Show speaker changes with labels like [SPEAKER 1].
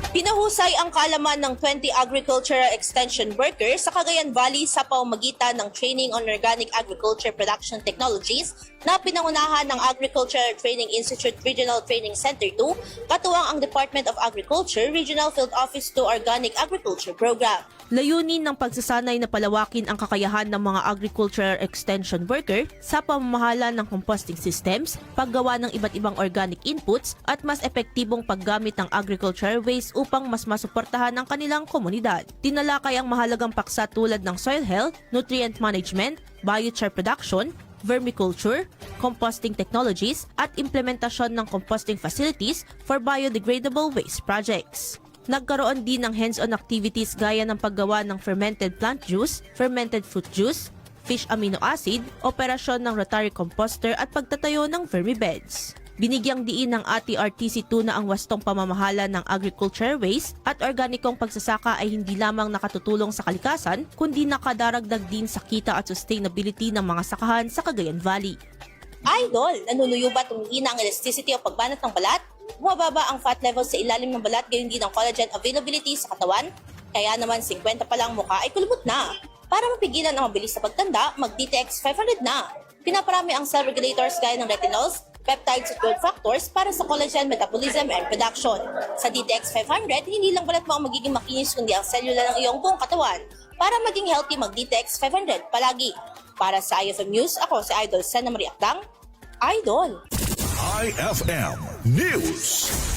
[SPEAKER 1] Pinahusay ang kaalaman ng 20 agricultural extension workers sa Cagayan Valley sa pamamagitan ng Training on Organic Agriculture Production Technologies na pinangunahan ng Agricultural Training Institute Regional Training Center 2, katuwang ang Department of Agriculture Regional Field Office 2 Organic Agriculture Program.
[SPEAKER 2] Layunin ng pagsasanay na palawakin ang kakayahan ng mga agricultural extension worker sa pamamahala ng composting systems, paggawa ng iba't ibang organic inputs at mas epektibong paggamit ng agricultural waste upang mas masuportahan ang kanilang komunidad. Tinalakay ang mahalagang paksa tulad ng soil health, nutrient management, biochar production, vermiculture, composting technologies at implementasyon ng composting facilities for biodegradable waste projects. Nagkaroon din ng hands-on activities gaya ng paggawa ng fermented plant juice, fermented fruit juice, fish amino acid, operasyon ng rotary composter at pagtatayo ng vermibeds. Binigyang diin ng ATRTC2 na ang wastong pamamahala ng agriculture waste at organikong pagsasaka ay hindi lamang nakatutulong sa kalikasan, kundi nakadaragdag din sa kita at sustainability ng mga sakahan sa Cagayan Valley.
[SPEAKER 1] Idol, nanuluyo ba tumihina ang elasticity o pagbanat ng balat? Bumababa ang fat levels sa ilalim ng balat, gayon din ang collagen availability sa katawan? Kaya naman 50 pa lang mukha ay kulubot na. Para mapigilan ang mabilis na pagtanda, mag-DTX 500 na. Pinaparami ang cell regulators gaya ng retinols, peptides at growth factors para sa collagen metabolism and production. Sa DTX 500, hindi lang balat mo ang magiging makinis kundi ang selula ng iyong buong katawan. Para maging healthy, mag-DTX 500 palagi. Para sa IFM News, ako si Idol Sena Marie Akdang, Idol!
[SPEAKER 3] IFM News.